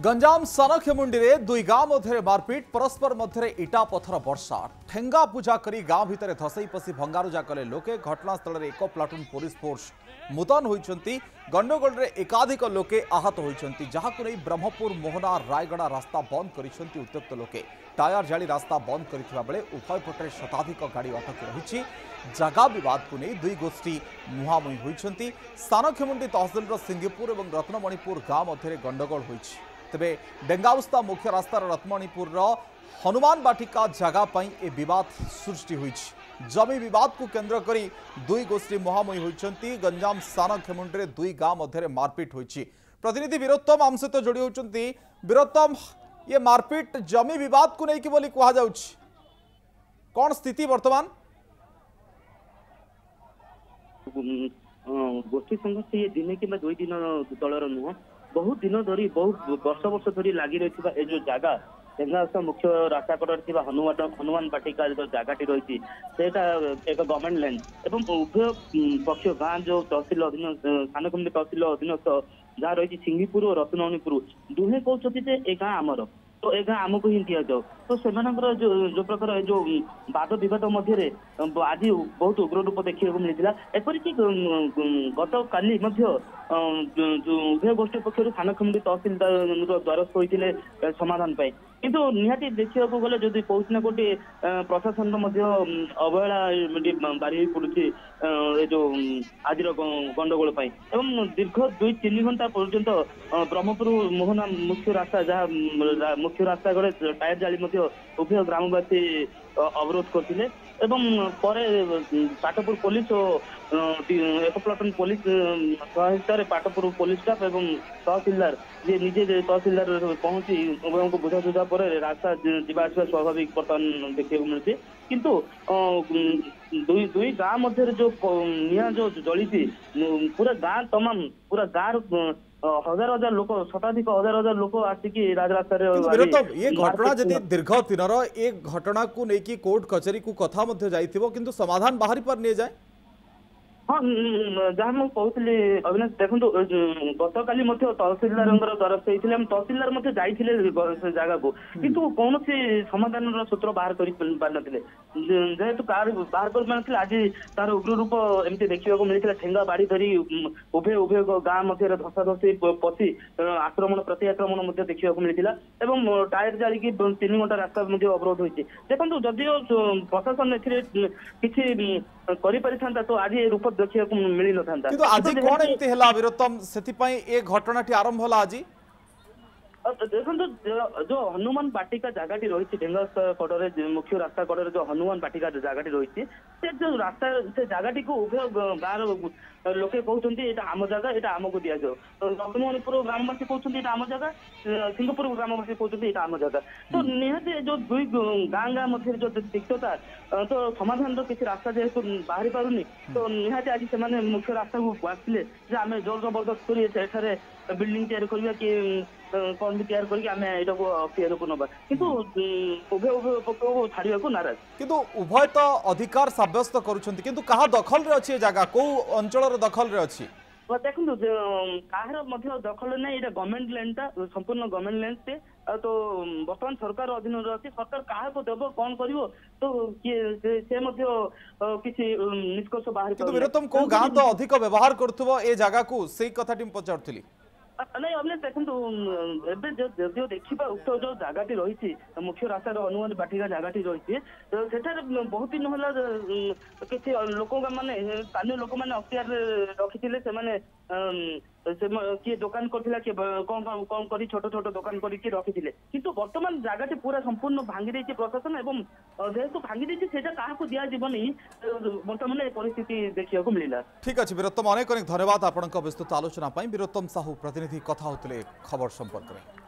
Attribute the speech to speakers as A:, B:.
A: गंजाम सानखेमुंडी रे दुई गांव मध्य मारपीट परस्पर मध्य इटा पथर वर्षा ठेंगा पूजा करी गांव भितर धसई पसी भंगारुजा कले लोके घटनास्थल एक प्लाटून पुलिस फोर्स मुतयन होती गंडगोल रे एकाधिक लोके आहत होती जहां ब्रह्मपुर मोहना रायगड़ा रास्ता बंद करिसेंती उत्त्यक्त लोके टायर जाली रास्ता बंद करथिबा बेले उभय पटे शताधिक गाड़ी अटकी रही जगह विवाद को नहीं दुई गोष्ठी मुहांमुही होती सानखेमुंडी तहसिल सिंगीपुर और रत्नमणिपुर गांव मध्य गंडगोल होती तेबे डेंगाउस्ता मुख्य रास्तार रत्नमणिपुर हनुमान बाटिका जगह पर ए विवाद सृष्टि होती जमी विवाद को केंद्र करी दुई गोष्ठी मुहांमुही होती गंजाम सानखेमुंडी दुई गांव मध्य मारपीट होती प्रतिनिधि वीरोत्तम आम सहित जोड़ी होती वीरोत्तम ये मारपीट जमी विवाद को लेकिन बोली कहा जाउछि कौन स्थिति वर्तमान
B: गोष्ठी संघर्ष ये दिन कि दुई दिन तलर नुह बहुत दिन धरी बहुत वर्ष धरी लगी रही जो जगह ढेंगाउस्ता मुख्य रास्ता कड़े हनुमान बाटिका जो जगह रही है एक गवर्नमेंट लैंड एवं उभय पक्ष गाँ जो तहसिल अधीन सानखेमुंडी तहसिल अधीनस्थ जहाँ रही सिंगीपुर और रत्नमणिपुर दुहे कहते ए गाँ आमर तो ए गाँ आमको ही दि जाओ तो से जो प्रकार जो वाद विवाद मध्य आज बहुत उग्र रूप देखा मिलता एपरिक गत काली उभय गोष्ठी पक्ष सानखेमुंडी तहसिलदार द्वारस्थ होते समाधान पाई किंतु निहाती देखा गले जदि कौटी ना कौटी प्रशासन अवहेला बारी पड़ुची जो आज गंडगोल दीर्घ 2-3 घंटा पर्यंत ब्रह्मपुर मोहना मुख्य रास्ता जहाँ मुख्य रास्ता गड़े टायर जाली उभय ग्रामवासी अवरोध करते पाटपुर पुलिस और एक प्लाटून पुलिस सहायतार पाटपुर पुलिस स्टाफ एवं तहसिलदार जे निजे तहसिलदार पहुंची उभयों को बुझासुझा पर रास्ता जावास स्वाभाविक बर्तमान देखा मिलती किंतु दुई गाँ मध्य जो निया जो जली पूरा गाँ तमाम पूरा गाँ हजार हजार लोक शताधिक हजार लोक आसिक राजरास्ता
A: ये घटना जदि दीर्घ दिनर ए घटना को लेकिन कोर्ट कचेरी को कथा जाइथिबो किंतु समाधान बाहरी पर नहीं जाए
B: हाँ जहाँ मुझे कहती अविनाश देखो गत काली तहसिलदार द्वारस्थ होते तहसिलदार जाते जगह को किंतु कौन समाधान सूत्र बाहर कर जेहेतु बाहर कर आज तार उग्र रूप एमती देखा मिलता ठेंगा बाड़ी धरी उभय उभय गाँ मध्य धसाधसी पशि आक्रमण प्रति आक्रमण देखा मिलता टायर जाली 3 घंटा रास्ता अवरोध होती देखो जदिओ प्रशासन किसी कर तो आज रूप देखा मिल न था
A: आज कौन एमती हला वीरोत्तम सेति पई ए घटनाटी आरंभ होला आज
B: देखो जो हनुमान बाटिका जगह रही ढेंगाउस्ता कड़े मुख्य रास्ता कड़े जो हनुमान बाटिका जगह रही जो रास्ता से जगह को उभय गाँव लोके कहते आम जगह यहाँ आमको दि जाओ तो रत्नमणिपुर ग्रामवासी कहते आम जगह सिंगपुर ग्रामवासी कहते आम जगह तो निहती जो दुई गाँ गाँ मध्य जो तिक्तता तो समाधान किसी रास्ता जेहेतु बाहरी पारुनी तो निहती आज से मुख्य रास्ता को आसते आम जोर जबरदस्त कर बिल्डिंग तैयारी करवा कि कौन भी तैयार करके आम यहाँ को नवा किंतु उभय उभय पक्ष छाड़ा को नाराज
A: किंतु उभय तो अधिकार सब्यस्त करुछंती किंतु कहा दखल रे अछि जगह को अंचल दखल रे अछि
B: देखो कहार दखल ना ये गवर्नमेंट लैंड संपूर्ण गवर्नमेंट लैंड से तो बर्तमान सरकार अधीन अच्छी सरकार क्या देव कौन कर तो किसी निष्कर्ष बाहर
A: वीरोत्तम को गाँ तो अधिक व्यवहार करुथबो ए जगह को से कथाटी पचारुथली
B: नहीं अभिनाश देखो जदिव देखा उक्त जो जगह रही मुख्य रास्तार हनुमान बाटिका जगह रही बहुत दिन है किसी लोक मैंने स्थानीय लोक मैंने अख्तियार रखी किए दुकान करथिला कि कौन कर छोट छोट दुकान करके रखी किंतु वर्तमान जगह पूरा संपूर्ण भांगी देछि प्रशासन एवं जेहेतु भांगी देछि सेटा काहाको दिया जीवनी वर्तमान परिस्थिति देखिया मिलला
A: ठीक अछि वीरोत्तम अनेक अनेक धन्यवाद आपनक विस्तृत आलोचना वीरोत्तम साहू प्रतिनिधि कथा होतले खबर संपर्क में।